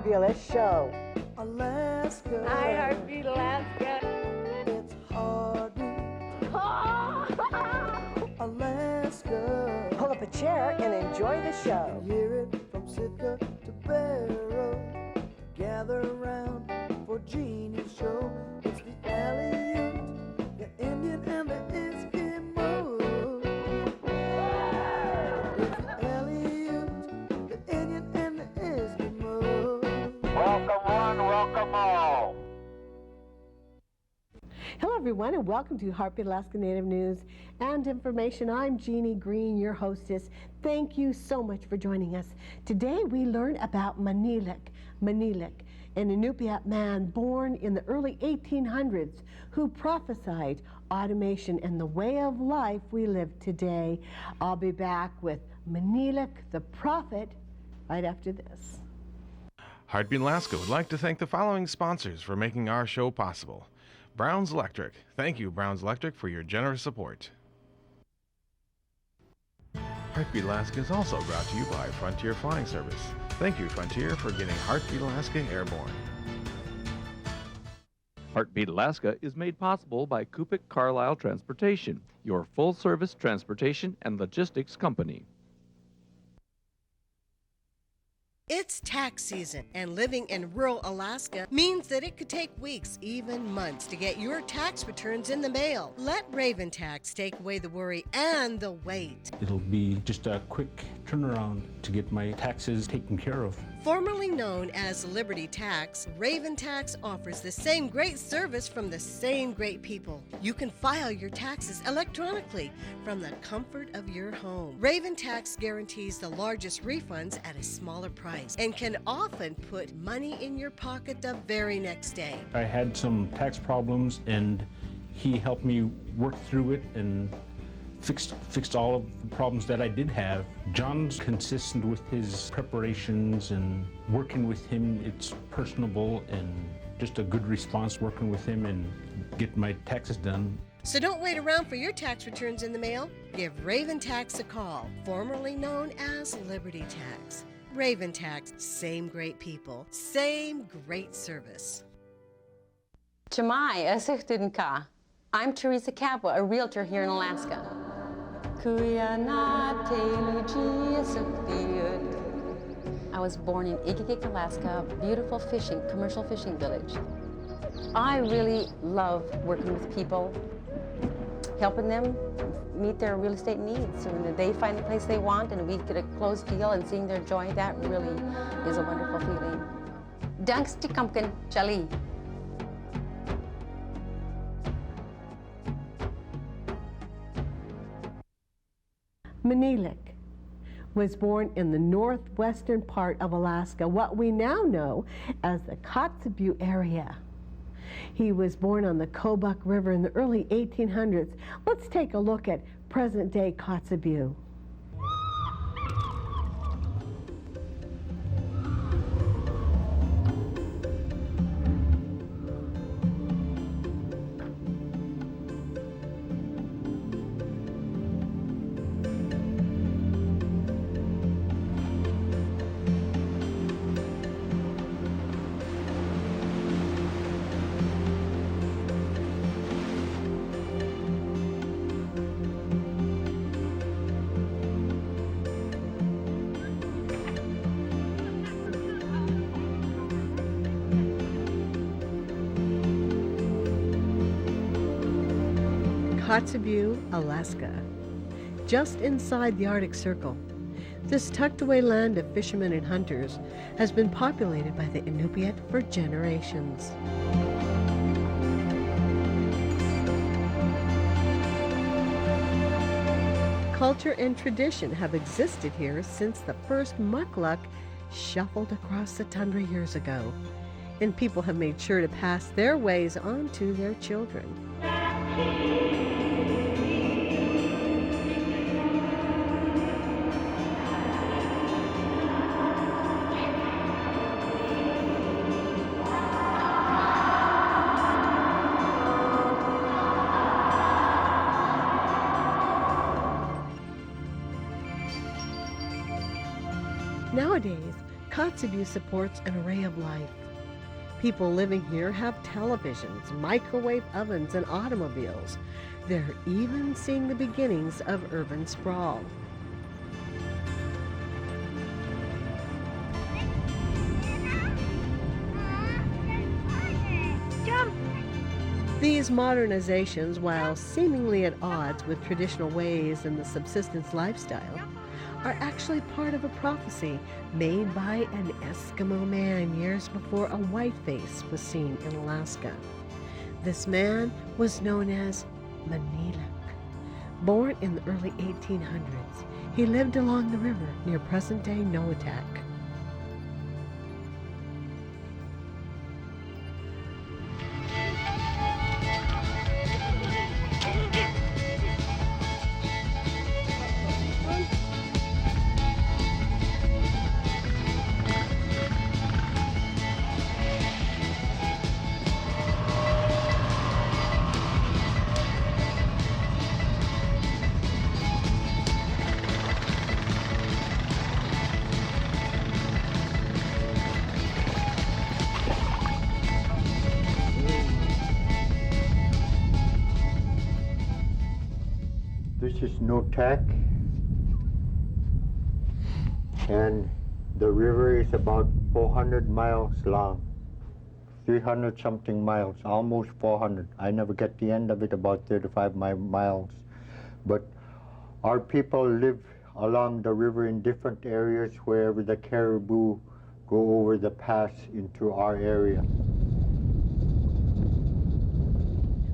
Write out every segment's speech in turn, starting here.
fabulous show. Alaska. Hi, Heartbeat Alaska. It's heartbeat. Alaska. Pull up a chair and enjoy the show. Hear it from Sitka to Barrow. Gather around for Jeannie's show. It's the Aleut, the Indian and the Eskimo. It's the Aleut, the Indian and the Eskimo. Welcome one, welcome all. Hello everyone and welcome to Heartbeat Alaska Native News and Information. I'm Jeannie Green, your hostess. Thank you so much for joining us. Today we learn about Manilik, an Inupiat man born in the early 1800s who prophesied automation and the way of life we live today. I'll be back with Maniilaq the Prophet right after this. Heartbeat Alaska would like to thank the following sponsors for making our show possible. Brown's Electric. Thank you, Brown's Electric, for your generous support. Heartbeat Alaska is also brought to you by Frontier Flying Service. Thank you, Frontier, for getting Heartbeat Alaska airborne. Heartbeat Alaska is made possible by Kupik Carlisle Transportation, your full-service transportation and logistics company. It's tax season, and living in rural Alaska means that it could take weeks, even months, to get your tax returns in the mail. Let Raven Tax take away the worry and the wait. It'll be just a quick turnaround to get my taxes taken care of. Formerly known as Liberty Tax, Raven Tax offers the same great service from the same great people. You can file your taxes electronically from the comfort of your home. Raven Tax guarantees the largest refunds at a smaller price and can often put money in your pocket the very next day. I had some tax problems and he helped me work through it and fixed all of the problems that I did have. John's consistent with his preparations, and working with him, it's personable and just a good response working with him and get my taxes done. So don't wait around for your tax returns in the mail. Give Raven Tax a call, formerly known as Liberty Tax. Raven Tax, same great people, same great service. Chamai, Asichtunka. I'm Teresa Capua, a realtor here in Alaska. I was born in Inupiaq, Alaska, a beautiful commercial fishing village. I really love working with people, helping them meet their real estate needs. When they find the place they want and we get a closed deal and seeing their joy, that really is a wonderful feeling. Danks to Kumpkin, Chali. Manilik was born in the northwestern part of Alaska, what we now know as the Kotzebue area. He was born on the Kobuk River in the early 1800s. Let's take a look at present-day Kotzebue. Kotzebue, Alaska, just inside the Arctic Circle. This tucked-away land of fishermen and hunters has been populated by the Inupiat for generations. Culture and tradition have existed here since the first mukluk shuffled across the tundra years ago, and people have made sure to pass their ways on to their children. Nowadays, Kotzebue supports an array of life. People living here have televisions, microwave ovens, and automobiles. They're even seeing the beginnings of urban sprawl. These modernizations, while seemingly at odds with traditional ways and the subsistence lifestyle, are actually part of a prophecy made by an Eskimo man years before a whiteface was seen in Alaska. This man was known as Manilik. Born in the early 1800s, he lived along the river near present-day Noatak. This is Noatak, and the river is about 400 miles long, 300 something miles, almost 400. I never get the end of it, about 35 miles. But our people live along the river in different areas wherever the caribou go over the pass into our area.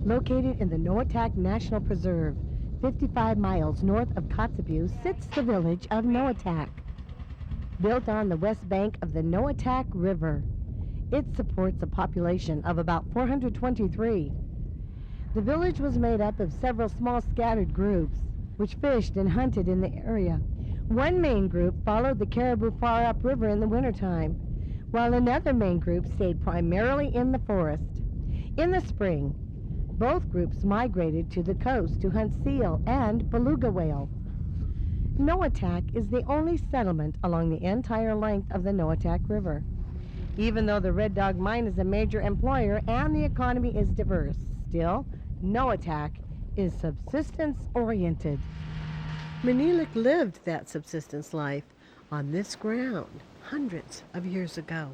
Located in the Noatak National Preserve, 55 miles north of Kotzebue, sits the village of Noatak. Built on the west bank of the Noatak River, it supports a population of about 423. The village was made up of several small scattered groups, which fished and hunted in the area. One main group followed the caribou far upriver in the wintertime, while another main group stayed primarily in the forest. In the spring, both groups migrated to the coast to hunt seal and beluga whale. Noatak is the only settlement along the entire length of the Noatak River. Even though the Red Dog Mine is a major employer and the economy is diverse, still, Noatak is subsistence-oriented. Manilik lived that subsistence life on this ground hundreds of years ago.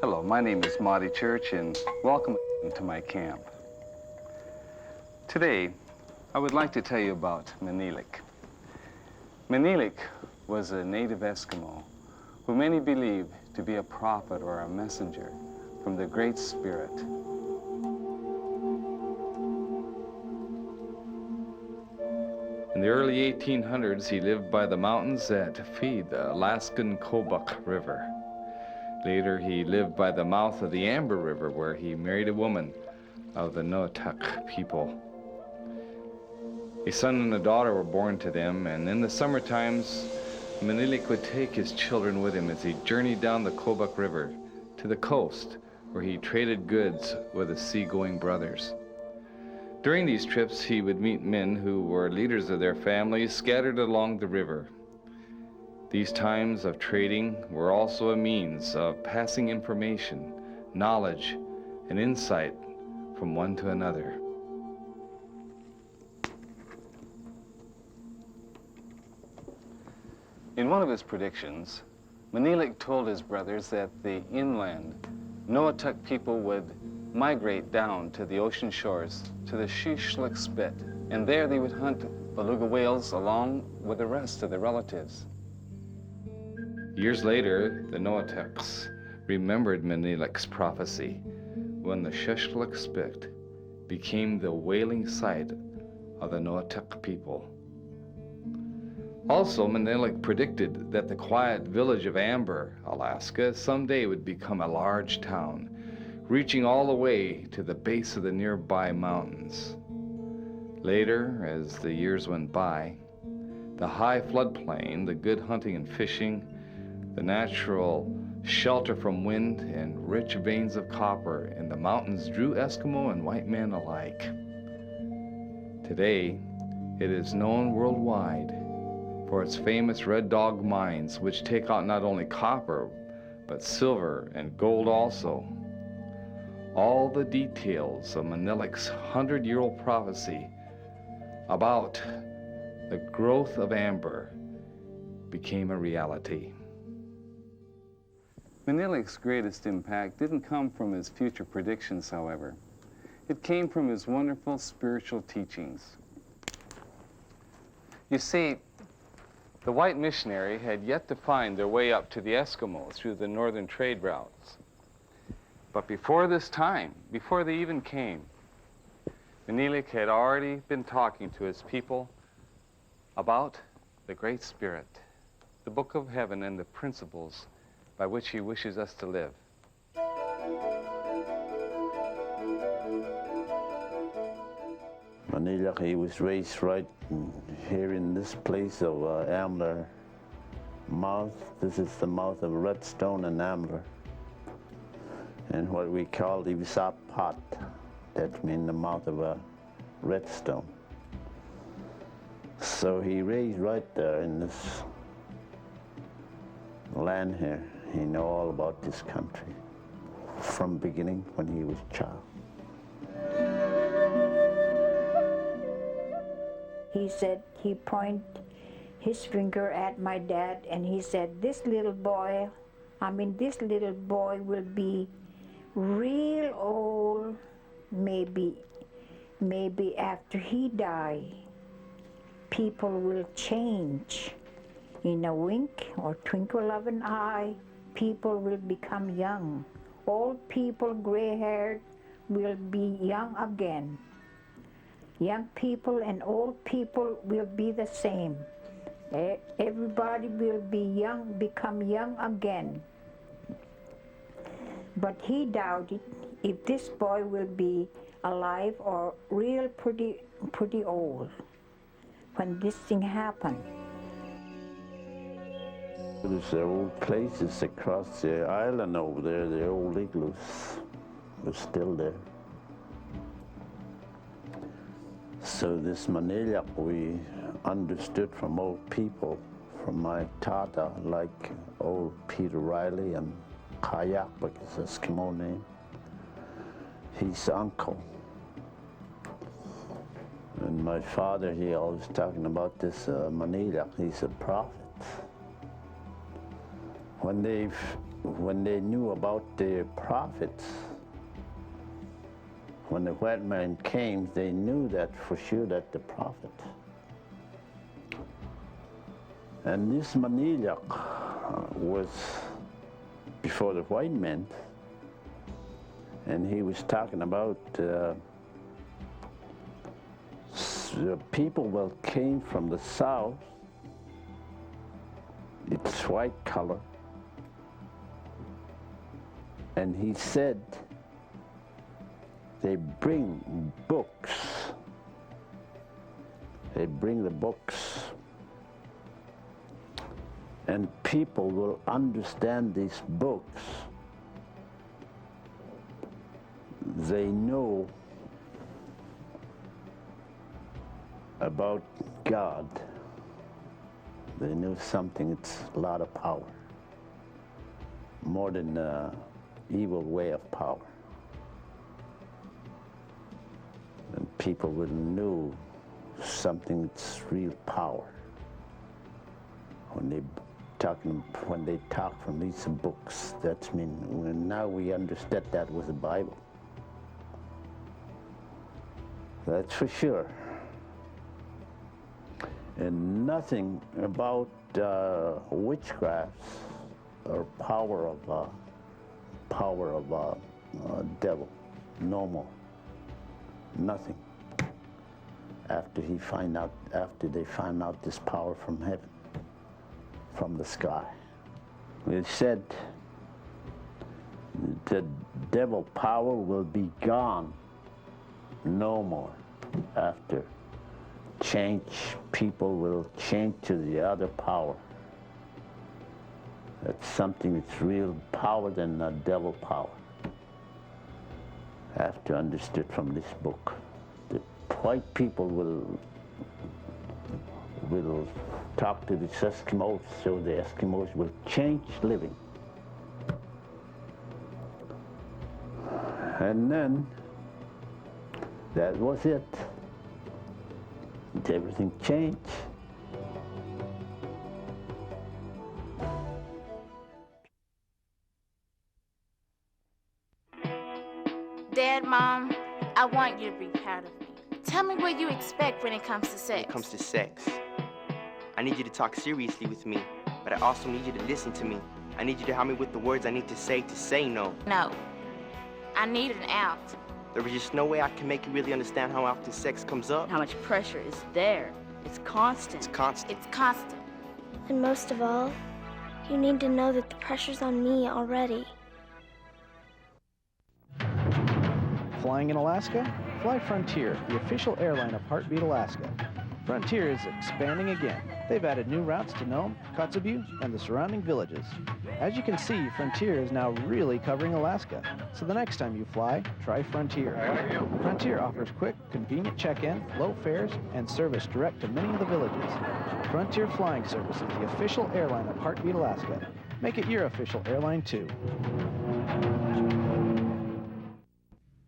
Hello, my name is Monte Church, and welcome to my camp. Today, I would like to tell you about Manilik. Manilik was a native Eskimo who many believe to be a prophet or a messenger from the Great Spirit. In the early 1800s, he lived by the mountains that feed the Alaskan Kobuk River. Later, he lived by the mouth of the Amber River, where he married a woman of the Noatak people. A son and a daughter were born to them, and in the summer times, Manilik would take his children with him as he journeyed down the Kobuk River to the coast, where he traded goods with his seagoing brothers. During these trips, he would meet men who were leaders of their families scattered along the river. These times of trading were also a means of passing information, knowledge, and insight from one to another. In one of his predictions, Manilik told his brothers that the inland Noatak people would migrate down to the ocean shores, to the Shishlik Spit, and there they would hunt beluga whales along with the rest of their relatives. Years later, the Noataks remembered Manilik's prophecy when the Shishlik Spit became the whaling site of the Noatak people. Also, Manilik predicted that the quiet village of Amber, Alaska, someday would become a large town, reaching all the way to the base of the nearby mountains. Later, as the years went by, the high floodplain, the good hunting and fishing, the natural shelter from wind, and rich veins of copper in the mountains drew Eskimo and white men alike. Today, it is known worldwide for its famous Red Dog mines, which take out not only copper, but silver and gold also. All the details of Manilik's 100-year-old prophecy about the growth of amber became a reality. Manilik's greatest impact didn't come from his future predictions, however. It came from his wonderful spiritual teachings. You see, the white missionary had yet to find their way up to the Eskimo through the northern trade routes. But before this time, before they even came, Manilik had already been talking to his people about the Great Spirit, the Book of Heaven, and the principles by which he wishes us to live. Manilik, he was raised right here in this place of Ambler mouth. This is the mouth of Redstone and Ambler, and what we call the Visapat. That means the mouth of a redstone. So he raised right there in this land here. He know all about this country from beginning when he was a child. He said, he pointed his finger at my dad and he said, this little boy will be real old, maybe after he die, people will change. In a wink or twinkle of an eye, people will become young. Old people, gray-haired, will be young again. Young people and old people will be the same. Everybody will be young, become young again. But he doubted if this boy will be alive or real pretty old when this thing happened. There's old places across the island over there, the old igloos were still there. So this Maniilaq we understood from old people, from my tata, like old Peter Riley and Kayak, because that's Eskimo name. His uncle. And my father, he always talking about this Maniilaq, he's a prophet. When they knew about the prophets, when the white man came, they knew that for sure that the prophet. And this Maniilaq was before the white man, and he was talking about the people that came from the south. It's white color. And he said, they bring books They bring the books, and people will understand these books. They know about God. They know something, it's a lot of power, more than an evil way of power. And people will know something that's real power when they talk from these books. That's mean now we understand that was the Bible. That's for sure. And nothing about witchcrafts or power of devil, no more. Nothing. After they find out this power from heaven, from the sky. It said the devil power will be gone, no more. After people will change to the other power. That's something that's real power than the devil power. I have to understand from this book. The white people will talk to the Eskimos, so the Eskimos will change living. And then that was it. Everything changed. Dad, Mom, I want you to be proud of me. Tell me what you expect when it comes to sex. When it comes to sex, I need you to talk seriously with me, but I also need you to listen to me. I need you to help me with the words I need to say no. No. I need an out. There is just no way I can make you really understand how often sex comes up. How much pressure is there. It's constant. It's constant. It's constant. And most of all, you need to know that the pressure's on me already. Flying in Alaska? Fly Frontier, the official airline of Heartbeat Alaska. Frontier is expanding again. They've added new routes to Nome, Kotzebue, and the surrounding villages. As you can see, Frontier is now really covering Alaska. So the next time you fly, try Frontier. Frontier offers quick, convenient check-in, low fares, and service direct to many of the villages. Frontier Flying Service is the official airline of Heartbeat Alaska. Make it your official airline too.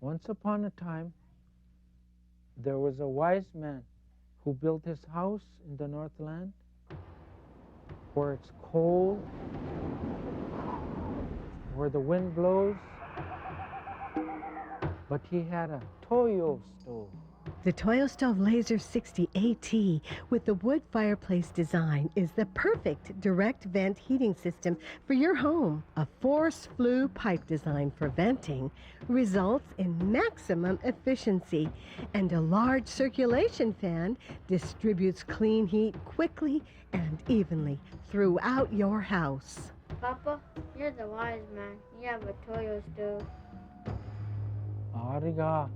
Once upon a time, there was a wise man who built his house in the Northland where it's cold, where the wind blows, but he had a Toyo stove. The Toyo Stove Laser 60 AT with the wood fireplace design is the perfect direct vent heating system for your home. A force flue pipe design for venting results in maximum efficiency, and a large circulation fan distributes clean heat quickly and evenly throughout your house. Papa, you're the wise man. You have a Toyo stove. Ariga.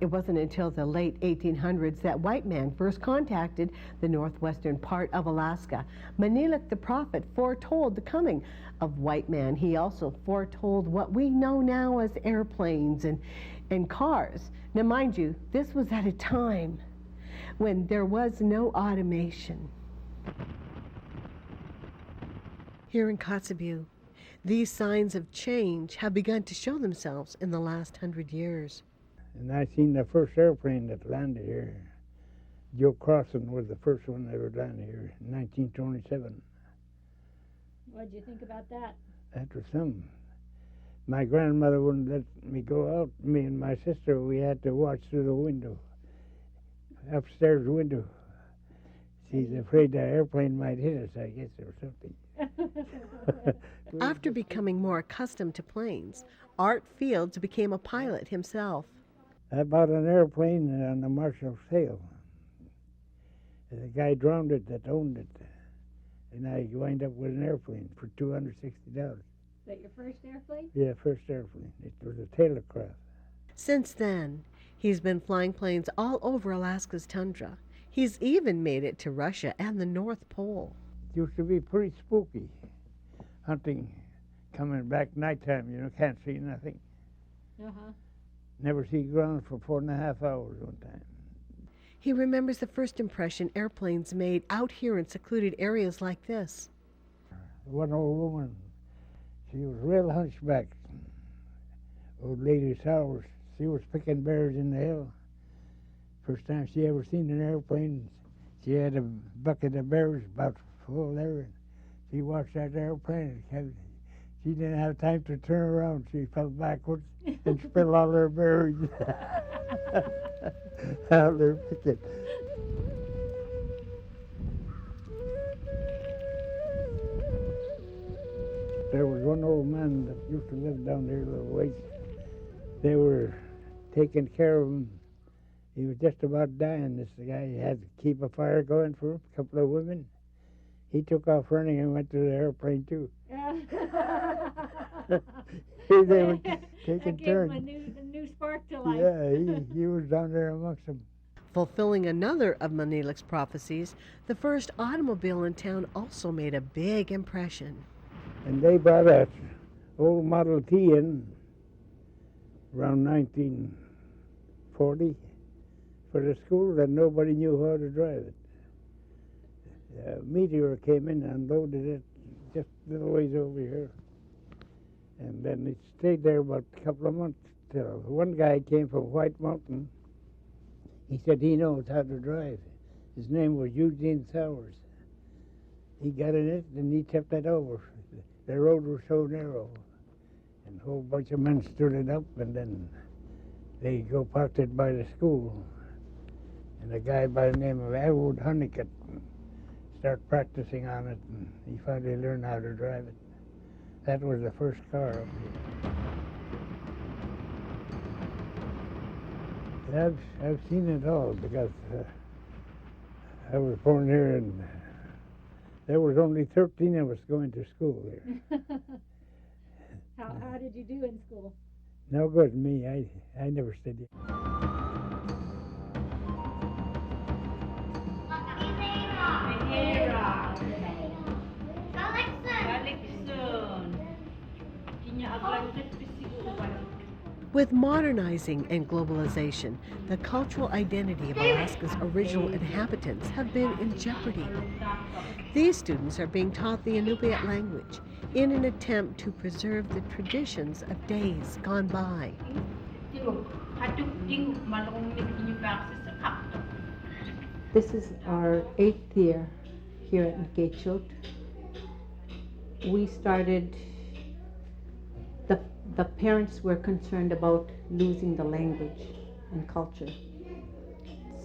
It wasn't until the late 1800s that white man first contacted the northwestern part of Alaska. Maniilaq the Prophet foretold the coming of white man. He also foretold what we know now as airplanes and cars. Now mind you, this was at a time when there was no automation. Here in Kotzebue, these signs of change have begun to show themselves in the last 100 years. And I seen the first airplane that landed here. Joe Crossan was the first one that ever landed here in 1927. What did you think about that? That was something. My grandmother wouldn't let me go out. Me and my sister, we had to watch through the window, upstairs window. She's afraid that airplane might hit us, I guess, or something. After becoming more accustomed to planes, Art Fields became a pilot himself. I bought an airplane on the Marshall sale. The guy drowned it that owned it. And I wind up with an airplane for $260. Is that your first airplane? Yeah, first airplane. It was a Taylor craft. Since then, He's been flying planes all over Alaska's tundra. He's even made it to Russia and the North Pole. It used to be pretty spooky, hunting, coming back nighttime, you know, can't see nothing. Never see ground for 4.5 hours one time. He remembers the first impression airplanes made out here in secluded areas like this. One old woman, she was real hunchbacked. Old lady Sowers, she was picking berries in the hill. First time she ever seen an airplane, she had a bucket of berries about full there. She watched that airplane. She didn't have time to turn around. She fell backwards and spilled all her berries out there picking. There was one old man that used to live down there a little ways. They were taking care of him. He was just about dying, this guy. He had to keep a fire going for him, a couple of women. He took off running and went to the airplane, too. They were taking turns. A new spark to life. Yeah, he was down there amongst them. Fulfilling another of Maniilaq's prophecies, the first automobile in town also made a big impression. And they brought an old Model T in around 1940 for the school that nobody knew how to drive it. A meteor came in and unloaded it just a little ways over here. And then it stayed there about a couple of months till one guy came from White Mountain. He said he knows how to drive. His name was Eugene Sowers. He got in it and he tipped it over. The road was so narrow. And a whole bunch of men stood it up, and then they go parked it by the school. And a guy by the name of Elwood Honeycutt started practicing on it, and he finally learned how to drive it. That was the first car up here. I've seen it all because I was born here, and there was only 13 of us going to school here. How did you do in school? No good to me. I never studied. With modernizing and globalization, the cultural identity of Alaska's original inhabitants have been in jeopardy. These students are being taught the Inupiat language in an attempt to preserve the traditions of days gone by. This is our 8th year here at Nikaitchuat. We started, the parents were concerned about losing the language and culture.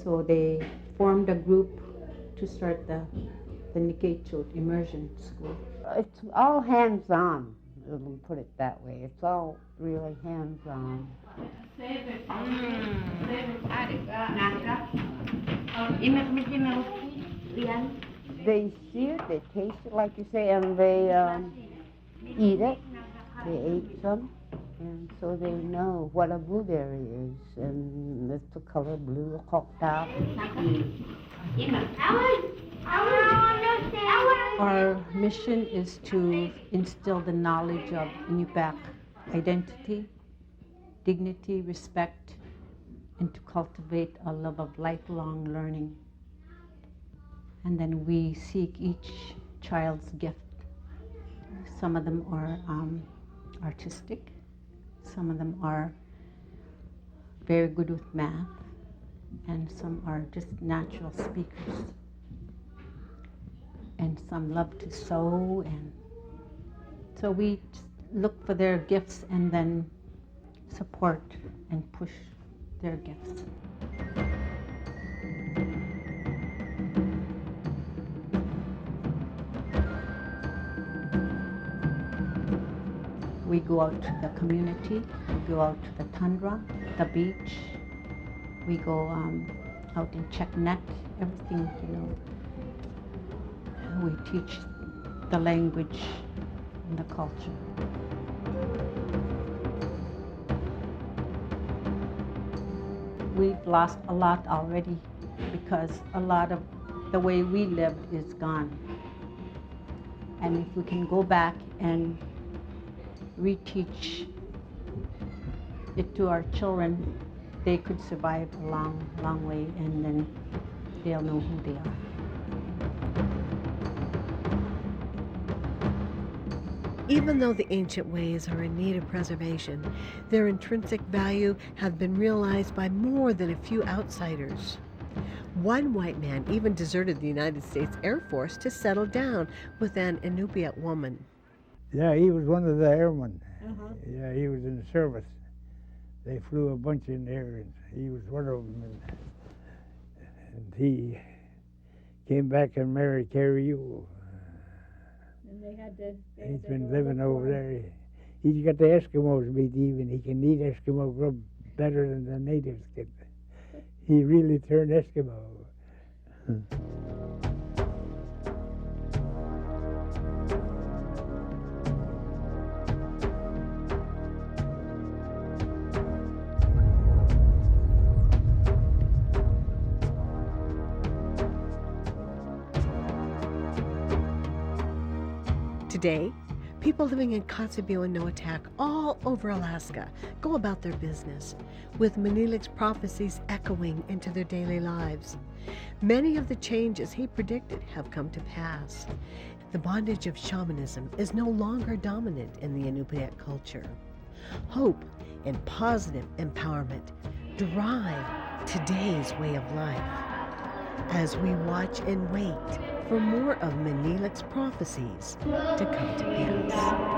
So they formed a group to start the Nikaitchuat Immersion School. It's all hands-on, we'll put it that way. It's all really hands-on. They see it, they taste it, like you say, and they eat it. They ate some, and so they know what a blueberry is, and it's the color blue, cocked out. Our mission is to instill the knowledge of Inupiaq identity, dignity, respect, and to cultivate a love of lifelong learning. And then we seek each child's gift. Some of them are artistic, some of them are very good with math, and some are just natural speakers. And some love to sew, and so we look for their gifts and then support and push their gifts. We go out to the community, we go out to the tundra, the beach, we go out and check net, everything, you know. We teach the language and the culture. we've lost a lot already because a lot of the way we lived is gone. And if we can go back and reteach it to our children, they could survive a long, long way, and then they'll know who they are. Even though the ancient ways are in need of preservation, their intrinsic value have been realized by more than a few outsiders. One white man even deserted the United States Air Force to settle down with an Inupiat woman. Yeah, he was one of the airmen. Yeah, he was in the service. They flew a bunch in there, and he was one of them. And he came back and married Carrie Yule. And they had to. He's been living over there. He's got the Eskimos beat even. He can eat Eskimo grub better than the natives can. He really turned Eskimo. Today, people living in Kotzebue and Noatak all over Alaska go about their business, with Maniilik's prophecies echoing into their daily lives. Many of the changes he predicted have come to pass. The bondage of shamanism is no longer dominant in the Inupiat culture. Hope and positive empowerment drive today's way of life. As we watch and wait for more of Maniilik's prophecies to come to pass.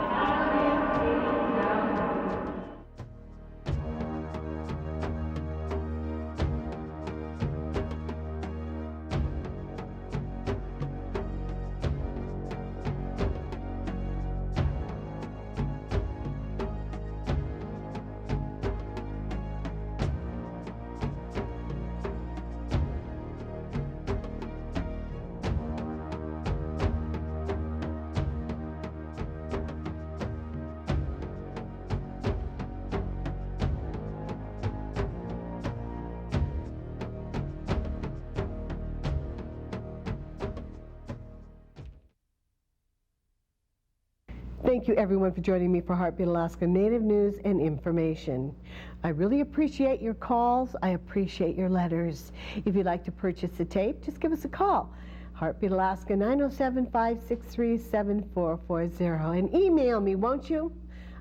Thank you everyone for joining me for Heartbeat Alaska Native News and Information. I really appreciate your calls. I appreciate your letters. If you'd like to purchase the tape, just give us a call. Heartbeat Alaska 907-563-7440, and email me, won't you?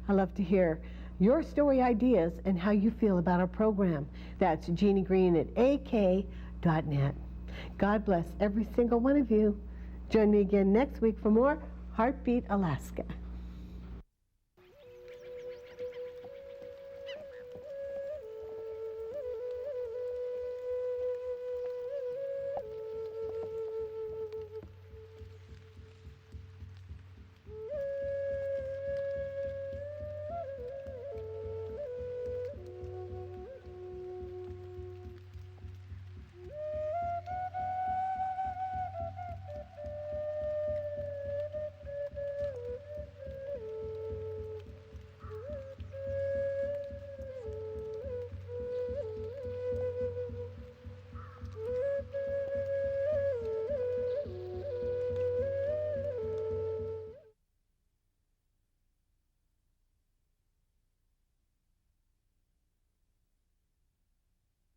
I love to hear your story ideas and how you feel about our program. That's Jeannie Green at ak.net. God bless every single one of you. Join me again next week for more Heartbeat Alaska.